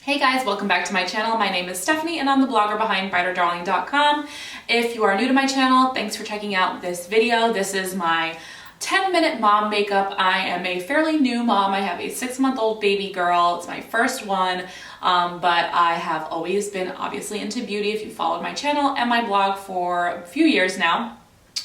Hey guys, welcome back to my channel. My name is Stephanie and I'm the blogger behind brighterdarling.com. If you are new to my channel, thanks for checking out this video. This is my 10-minute mom makeup. I am a fairly new mom. I have a 6-month-old baby girl. It's my first one, but I have always been obviously into beauty if you followed my channel and my blog for a few years now.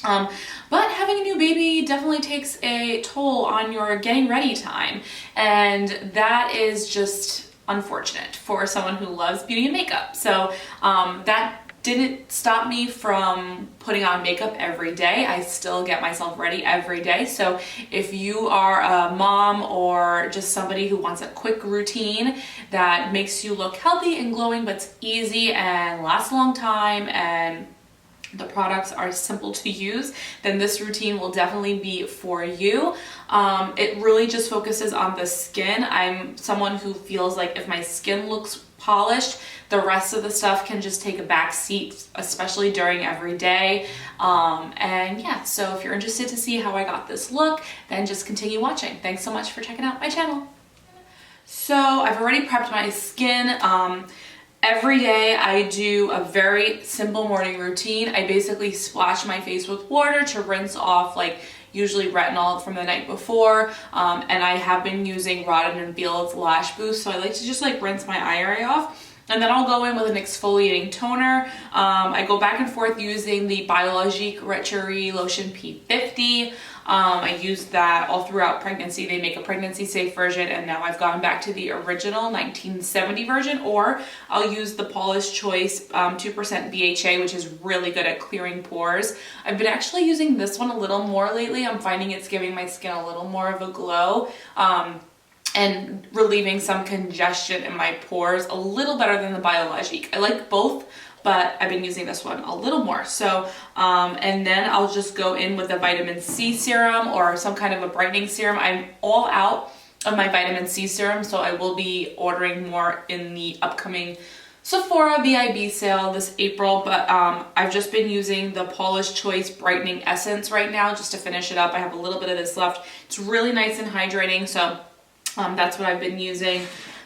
But having a new baby definitely takes a toll on your getting ready time, and that is just unfortunate for someone who loves beauty and makeup. So that didn't stop me from putting on makeup every day. I still get myself ready every day. So if you are a mom or just somebody who wants a quick routine that makes you look healthy and glowing, but's easy and lasts a long time and the products are simple to use, then this routine will definitely be for you. It really just focuses on the skin. I'm someone who feels like if my skin looks polished, the rest of the stuff can just take a back seat, especially during every day. And yeah, so if you're interested to see how I got this look, then just continue watching. Thanks so much for checking out my channel. So I've already prepped my skin. Every day I do a very simple morning routine. I basically splash my face with water to rinse off like usually retinol from the night before, and I have been using Rodden & Field's Lash Boost, so I like to just like rinse my eye area off. And then I'll go in with an exfoliating toner. I go back and forth using the Biologique Retouche Lotion P50. I used that all throughout pregnancy. They make a pregnancy safe version, and now I've gone back to the original 1970 version, or I'll use the Paula's Choice 2% BHA, which is really good at clearing pores. I've been actually using this one a little more lately. I'm finding it's giving my skin a little more of a glow. And relieving some congestion in my pores a little better than the Biologique. I like both, but I've been using this one a little more. So, and then I'll just go in with a vitamin C serum or some kind of a brightening serum. I'm all out of my vitamin C serum, so I will be ordering more in the upcoming Sephora VIB sale this April, but I've just been using the Paula's Choice Brightening Essence right now just to finish it up. I have a little bit of this left. It's really nice and hydrating, so that's what I've been using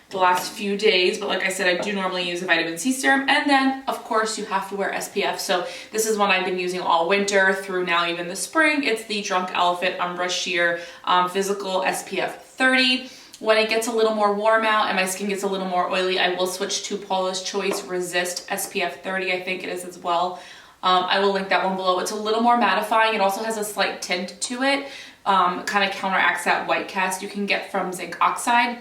the last few days. But like I said, I do normally use a vitamin C serum, and then of course you have to wear SPF. So this is one I've been using all winter through now even the spring. It's the Drunk Elephant Umbra Sheer Physical SPF 30. When it gets a little more warm out and my skin gets a little more oily, I will switch to Paula's Choice Resist SPF 30, I think it is as well. I will link that one below. It's a little more mattifying. It also has a slight tint to it. Kind of counteracts that white cast you can get from zinc oxide.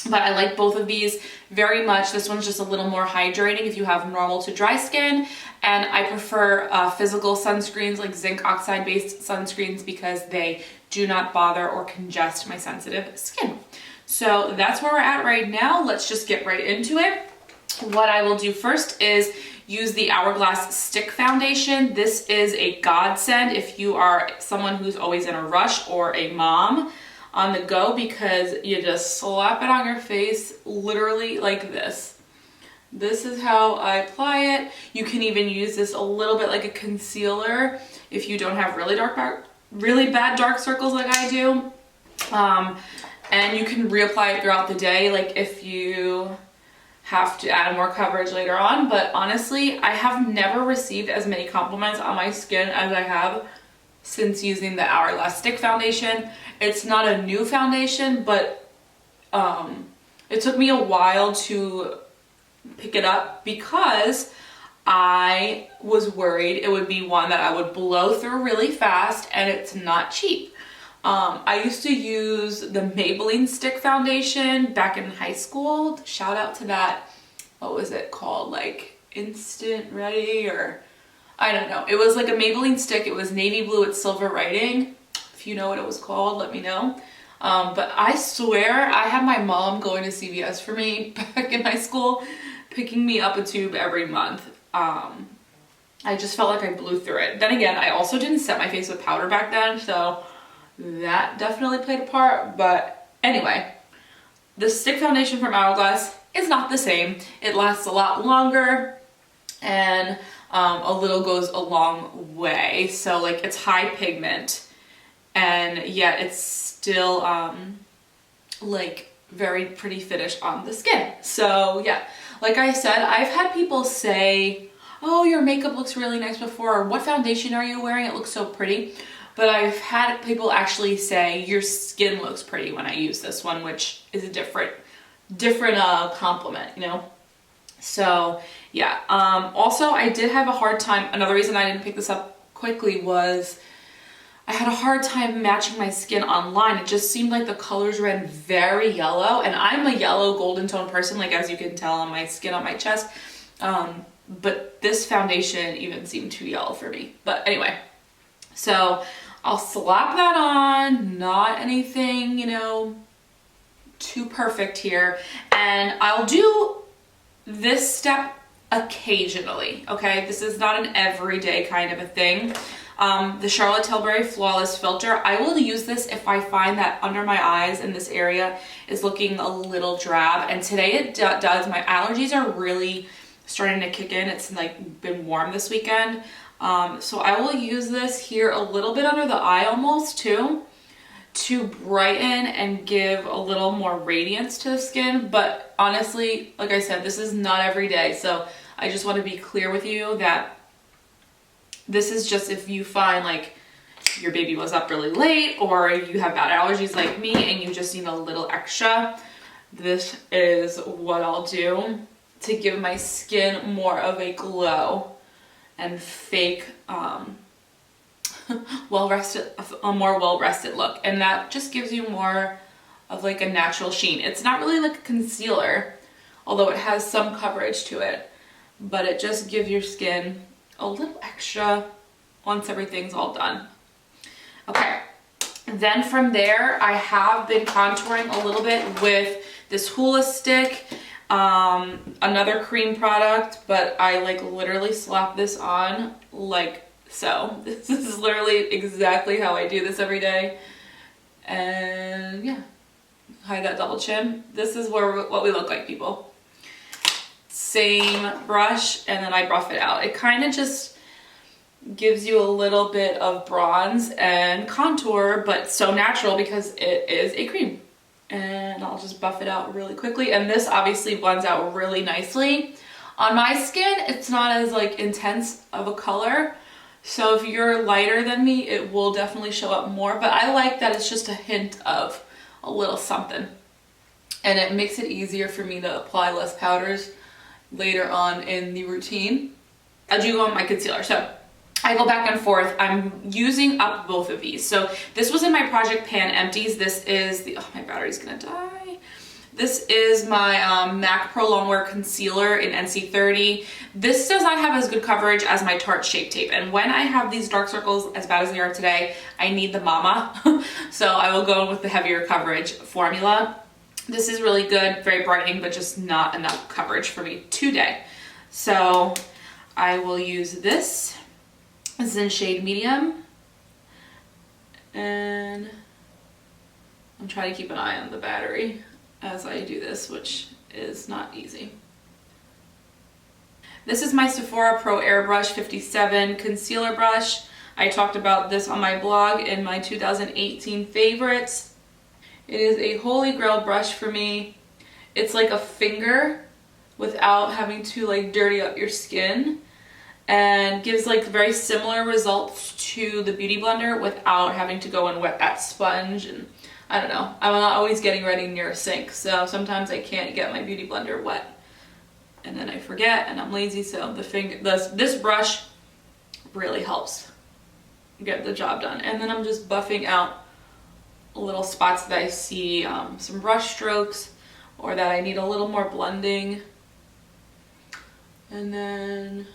But I like both of these very much. This one's just a little more hydrating if you have normal to dry skin. And I prefer physical sunscreens like zinc oxide based sunscreens because they do not bother or congest my sensitive skin. So that's where we're at right now. Let's just get right into it. What I will do first is use the Hourglass Stick Foundation. This is a godsend if you are someone who's always in a rush or a mom on the go, because you just slap it on your face literally like this. This is how I apply it. You can even use this a little bit like a concealer if you don't have really bad dark circles like I do. And you can reapply it throughout the day, like if you have to add more coverage later on. But honestly, I have never received as many compliments on my skin as I have since using the Hourglass Stick Foundation. It's not a new foundation, but it took me a while to pick it up because I was worried it would be one that I would blow through really fast, and it's not cheap. I used to use the Maybelline Stick Foundation back in high school. Shout out to that, what was it called? Like Instant Ready, or I don't know. It was like a Maybelline stick. It was navy blue with silver writing. If you know what it was called, let me know. But I swear I had my mom going to CVS for me back in high school, picking me up a tube every month. I just felt like I blew through it. Then again, I also didn't set my face with powder back then, so that definitely played a part. But anyway, the stick foundation from Hourglass is not the same. It lasts a lot longer, and a little goes a long way. So like it's high pigment, and yet it's still like very pretty finish on the skin. So yeah, like I said, I've had people say, oh, your makeup looks really nice before, or what foundation are you wearing? It looks so pretty. But I've had people actually say your skin looks pretty when I use this one, which is a different compliment, you know? So yeah, also I did have a hard time. Another reason I didn't pick this up quickly was I had a hard time matching my skin online. It just seemed like the colors ran very yellow, and I'm a yellow golden tone person, like as you can tell on my skin on my chest. But this foundation even seemed too yellow for me. But anyway, so I'll slap that on, not anything, you know, too perfect here. And I'll do this step occasionally, okay? This is not an everyday kind of a thing. The Charlotte Tilbury Flawless Filter, I will use this if I find that under my eyes in this area is looking a little drab. And today it does. My allergies are really starting to kick in. It's like been warm this weekend. So I will use this here a little bit under the eye almost too, to brighten and give a little more radiance to the skin. But honestly, like I said, this is not every day. So I just want to be clear with you that this is just if you find like your baby was up really late or you have bad allergies like me and you just need a little extra. This is what I'll do to give my skin more of a glow and fake a more well-rested look. And that just gives you more of like a natural sheen. It's not really like a concealer, although it has some coverage to it, but it just gives your skin a little extra once everything's all done. Okay, then from there, I have been contouring a little bit with this Hula stick, another cream product, but I like literally slap this on like so. This is literally exactly how I do this every day. And yeah, hide that double chin. This is what we look like, people. Same brush, and then I buff it out. It kind of just gives you a little bit of bronze and contour, but so natural because it is a cream. And I'll just buff it out really quickly. And this obviously blends out really nicely. On my skin, it's not as like intense of a color. So if you're lighter than me, it will definitely show up more. But I like that it's just a hint of a little something. And it makes it easier for me to apply less powders later on in the routine. I do go on my concealer, so I go back and forth. I'm using up both of these. So this was in my Project Pan Empties. This is the, oh, my battery's gonna die. This is my MAC Pro Longwear Concealer in NC30. This does not have as good coverage as my Tarte Shape Tape. And when I have these dark circles as bad as they are today, I need the mama. So I will go with the heavier coverage formula. This is really good, very brightening, but just not enough coverage for me today. So I will use this. This is in shade medium. And I'm trying to keep an eye on the battery as I do this, which is not easy. This is my Sephora Pro Airbrush 57 concealer brush. I talked about this on my blog in my 2018 favorites. It is a holy grail brush for me. It's like a finger without having to like dirty up your skin, and gives like very similar results to the Beauty Blender without having to go and wet that sponge. And I don't know, I'm not always getting ready near a sink, so sometimes I can't get my Beauty Blender wet and then I forget and I'm lazy. So this brush really helps get the job done. And then I'm just buffing out little spots that I see some brush strokes or that I need a little more blending. And then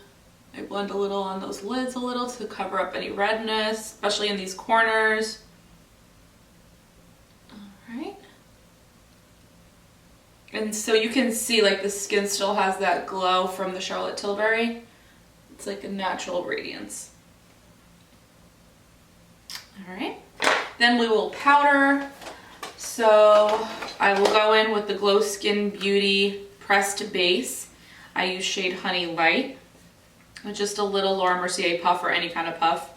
I blend a little on those lids a little to cover up any redness, especially in these corners. All right. And so you can see like the skin still has that glow from the Charlotte Tilbury. It's like a natural radiance. All right. Then we will powder. So I will go in with the Glow Skin Beauty Pressed Base. I use shade Honey Light with just a little Laura Mercier puff or any kind of puff.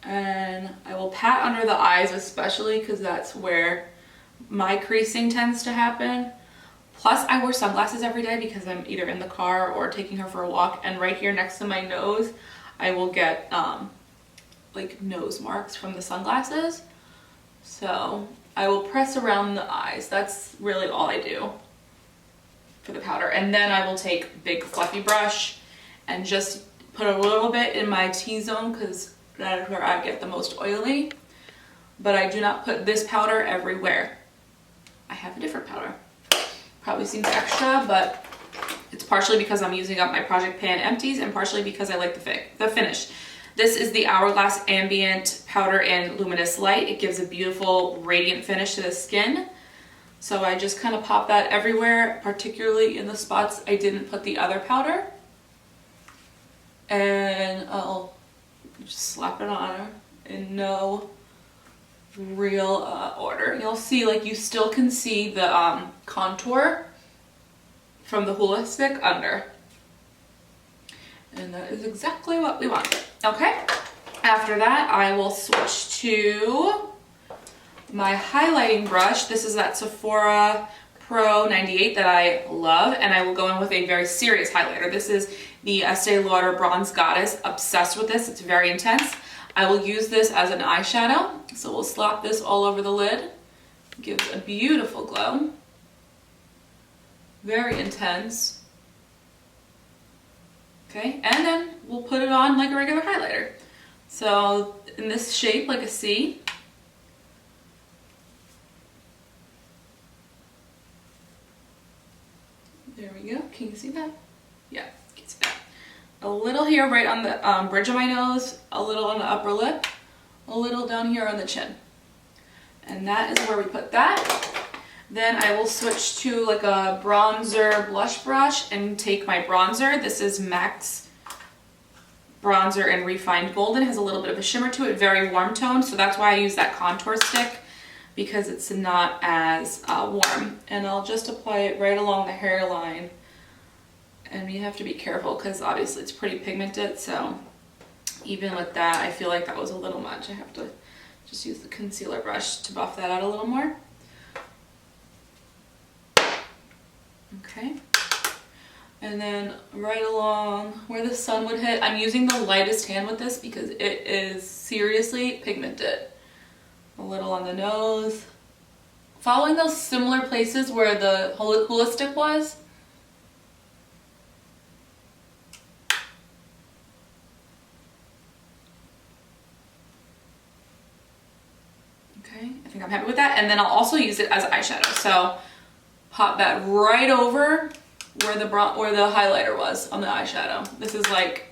And I will pat under the eyes especially because that's where my creasing tends to happen. Plus I wear sunglasses every day because I'm either in the car or taking her for a walk, and right here next to my nose I will get like nose marks from the sunglasses. So I will press around the eyes. That's really all I do for the powder. And then I will take a big fluffy brush and just put a little bit in my T-zone because that is where I get the most oily. But I do not put this powder everywhere. I have a different powder. Probably seems extra, but it's partially because I'm using up my Project Pan empties and partially because I like the finish. This is the Hourglass Ambient powder in Luminous Light. It gives a beautiful radiant finish to the skin. So I just kind of pop that everywhere, particularly in the spots I didn't put the other powder. And I'll just slap it on her in no real order. You'll see, like, you still can see the contour from the hula stick under. And that is exactly what we want. Okay, after that I will switch to my highlighting brush. This is that Sephora Pro 98 that I love, and I will go in with a very serious highlighter. This is the Estee Lauder Bronze Goddess. Obsessed with this, it's very intense. I will use this as an eyeshadow, so we'll slap this all over the lid. Gives a beautiful glow. Very intense. Okay, and then we'll put it on like a regular highlighter. So in this shape, like a C. There we go. Can you see that? Yeah, you can see that. A little here right on the bridge of my nose, a little on the upper lip, a little down here on the chin. And that is where we put that. Then I will switch to like a bronzer blush brush and take my bronzer. This is MAC's bronzer in Refined Golden. It has a little bit of a shimmer to it, very warm tone. So that's why I use that contour stick, because it's not as warm. And I'll just apply it right along the hairline. And you have to be careful because obviously it's pretty pigmented. So even with that, I feel like that was a little much. I have to just use the concealer brush to buff that out a little more. Okay, and then right along where the sun would hit, I'm using the lightest hand with this because it is seriously pigmented. A little on the nose, following those similar places where the hula stick was. Okay, I think I'm happy with that. And then I'll also use it as eyeshadow. So pop that right over where the highlighter was on the eyeshadow. This is like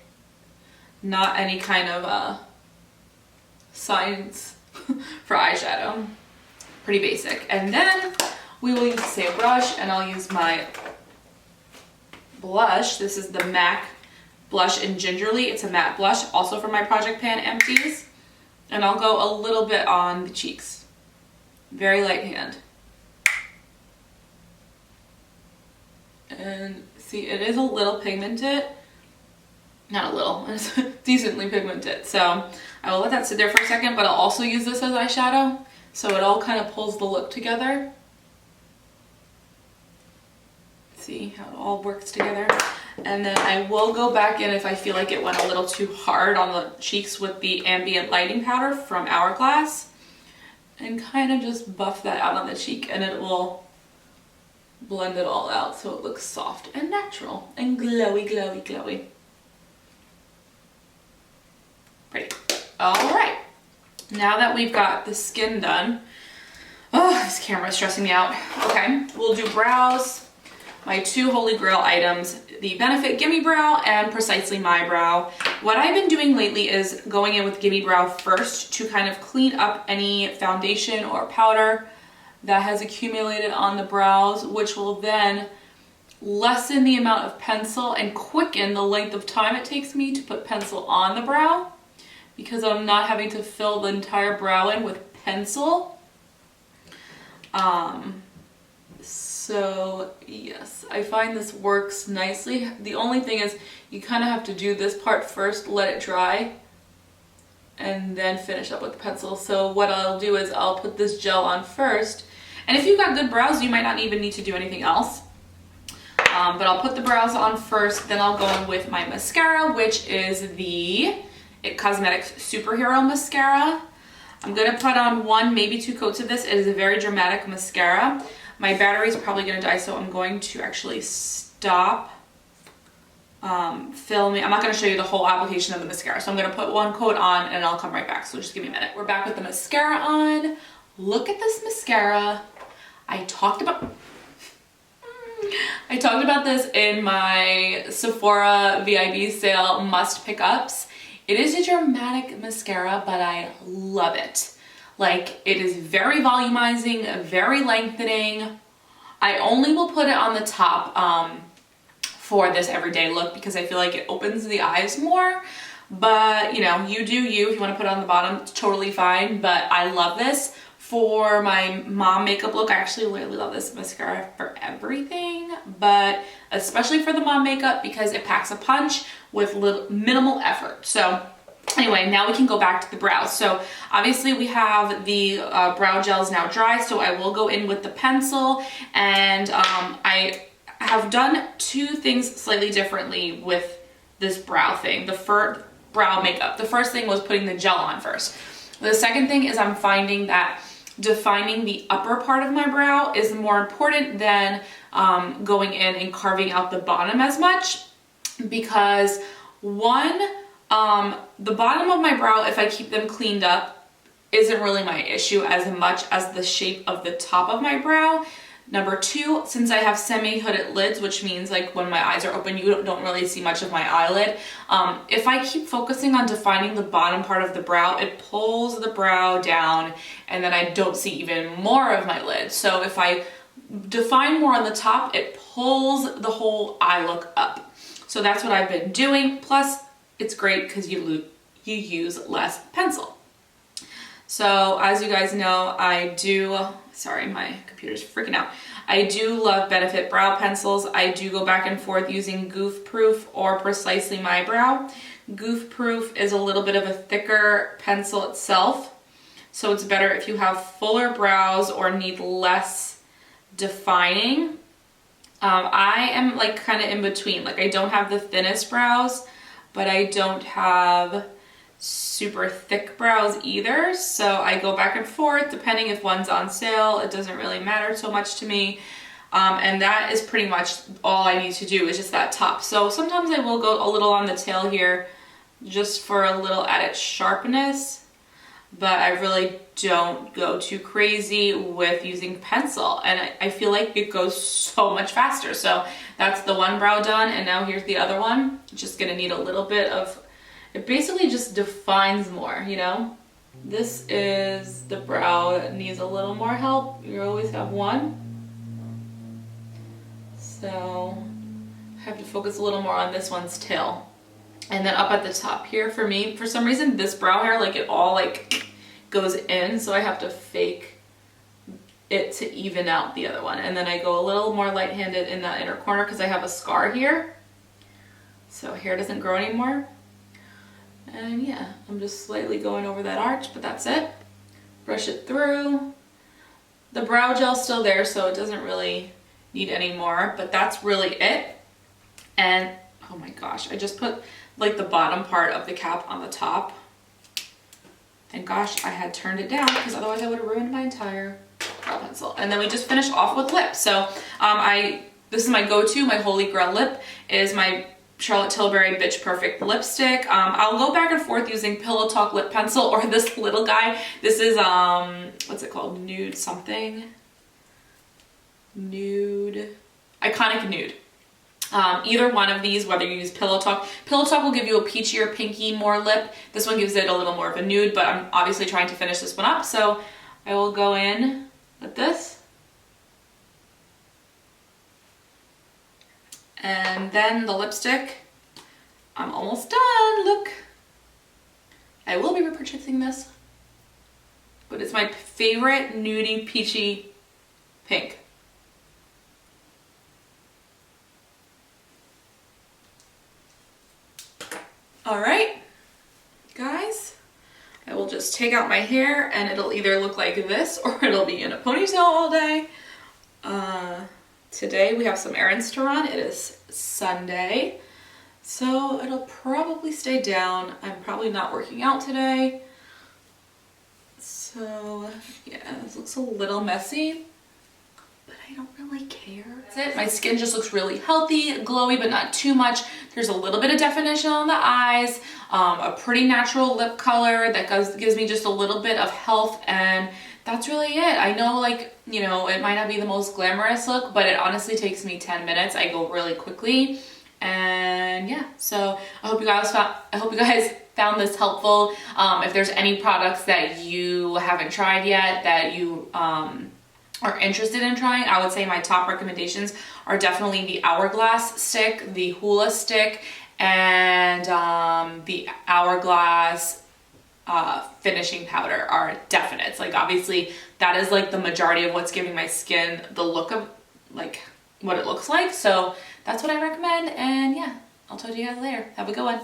not any kind of science for eyeshadow. Pretty basic. And then we will use the same brush, and I'll use my blush. This is the MAC blush in Gingerly. It's a matte blush, also from my Project Pan empties. And I'll go a little bit on the cheeks. Very light hand. And see, it is a little pigmented. Not a little, it's decently pigmented. So I will let that sit there for a second, but I'll also use this as eyeshadow. So it all kind of pulls the look together. See how it all works together. And then I will go back in if I feel like it went a little too hard on the cheeks with the Ambient lighting powder from Hourglass. And kind of just buff that out on the cheek, and it will blend it all out so it looks soft and natural and glowy, glowy, glowy. Pretty. All right. Now that we've got the skin done, oh, this camera is stressing me out. Okay, we'll do brows. My two holy grail items, the Benefit Gimme Brow and Precisely My Brow. What I've been doing lately is going in with Gimme Brow first to kind of clean up any foundation or powder that has accumulated on the brows, which will then lessen the amount of pencil and quicken the length of time it takes me to put pencil on the brow, because I'm not having to fill the entire brow in with pencil. So yes, I find this works nicely. The only thing is you kind of have to do this part first, let it dry, and then finish up with the pencil. So what I'll do is I'll put this gel on first, And if you've got good brows, you might not even need to do anything else. But I'll put the brows on first, then I'll go in with my mascara, which is the It Cosmetics Superhero Mascara. I'm gonna put on 1, maybe 2 coats of this. It is a very dramatic mascara. My battery's probably gonna die, so I'm going to actually stop filming. I'm not going to show you the whole application of the mascara, so I'm going to put 1 coat on and I'll come right back, so just give me a minute. We're back with the mascara on. Look at this mascara. I talked about this in my Sephora VIB sale must pickups. It is a dramatic mascara, but I love it. Like, it is very volumizing, very lengthening. I only will put it on the top for this everyday look because I feel like it opens the eyes more, but you know, you do you. If you want to put it on the bottom, it's totally fine, but I love this for my mom makeup look. I actually really love this mascara for everything, but especially for the mom makeup because it packs a punch with minimal effort. So anyway, now we can go back to the brows. So obviously we have the brow gels now dry, so I will go in with the pencil, and I have done 2 things slightly differently with this brow thing. Brow makeup. The first thing was putting the gel on first. The second thing is I'm finding that defining the upper part of my brow is more important than going in and carving out the bottom as much, because one, the bottom of my brow, if I keep them cleaned up, isn't really my issue as much as the shape of the top of my brow. Number 2, since I have semi-hooded lids, which means like when my eyes are open, you don't really see much of my eyelid. If I keep focusing on defining the bottom part of the brow, it pulls the brow down and then I don't see even more of my lid. So if I define more on the top, it pulls the whole eye look up. So that's what I've been doing. Plus, it's great because you use less pencil. So as you guys know, sorry, my computer's freaking out. I do love Benefit brow pencils. I do go back and forth using Goof Proof or Precisely My Brow. Goof Proof is a little bit of a thicker pencil itself, so it's better if you have fuller brows or need less defining. I am like kind of in between. Like, I don't have the thinnest brows, but I don't have super thick brows either, so I go back and forth depending if one's on sale. It doesn't really matter so much to me, and that is pretty much all I need to do is just that top. So sometimes I will go a little on the tail here just for a little added sharpness, but I really don't go too crazy with using pencil, and I feel like it goes so much faster. So that's the one brow done, and now here's the other one. Just gonna need a little bit of, it basically just defines more, you know? This is the brow that needs a little more help. You always have one. So I have to focus a little more on this one's tail. And then up at the top here, for me, for some reason, this brow hair, like, it all like goes in, so I have to fake it to even out the other one. And then I go a little more light-handed in that inner corner because I have a scar here. So hair doesn't grow anymore. And yeah, I'm just slightly going over that arch, but that's it. Brush it through. The brow gel's still there, so it doesn't really need any more, but that's really it. And oh my gosh, I just put like the bottom part of the cap on the top. And gosh, I had turned it down because otherwise I would have ruined my entire brow pencil. And then we just finish off with lip. So this is my go-to, my holy grail lip is my Charlotte Tilbury Bitch Perfect lipstick. I'll go back and forth using Pillow Talk lip pencil or this little guy. This is, what's it called? Nude something? Nude. Iconic Nude. Either one of these, whether you use Pillow Talk will give you a peachy or pinky more lip. This one gives it a little more of a nude, but I'm obviously trying to finish this one up, so I will go in with this. And then the lipstick, I'm almost done, look. I will be repurchasing this, but it's my favorite nudie peachy pink. All right, guys, I will just just take out my hair and it'll either look like this or it'll be in a ponytail all day. Today we have some errands to run. It is Sunday, so it'll probably stay down. I'm probably not working out today. So yeah, this looks a little messy, but I don't really care. That's it. My skin just looks really healthy, glowy, but not too much. There's a little bit of definition on the eyes, a pretty natural lip color that gives me just a little bit of health, and that's really it. I know, like, you know, it might not be the most glamorous look, but it honestly takes me 10 minutes. I go really quickly. And yeah, so I hope you guys found this helpful. If there's any products that you haven't tried yet that you are interested in trying, I would say my top recommendations are definitely the Hourglass stick, the Hula stick, and the Hourglass finishing powder are definites. Like, obviously that is like the majority of what's giving my skin the look of like what it looks like. So that's what I recommend, and yeah, I'll talk to you guys later. Have a good one.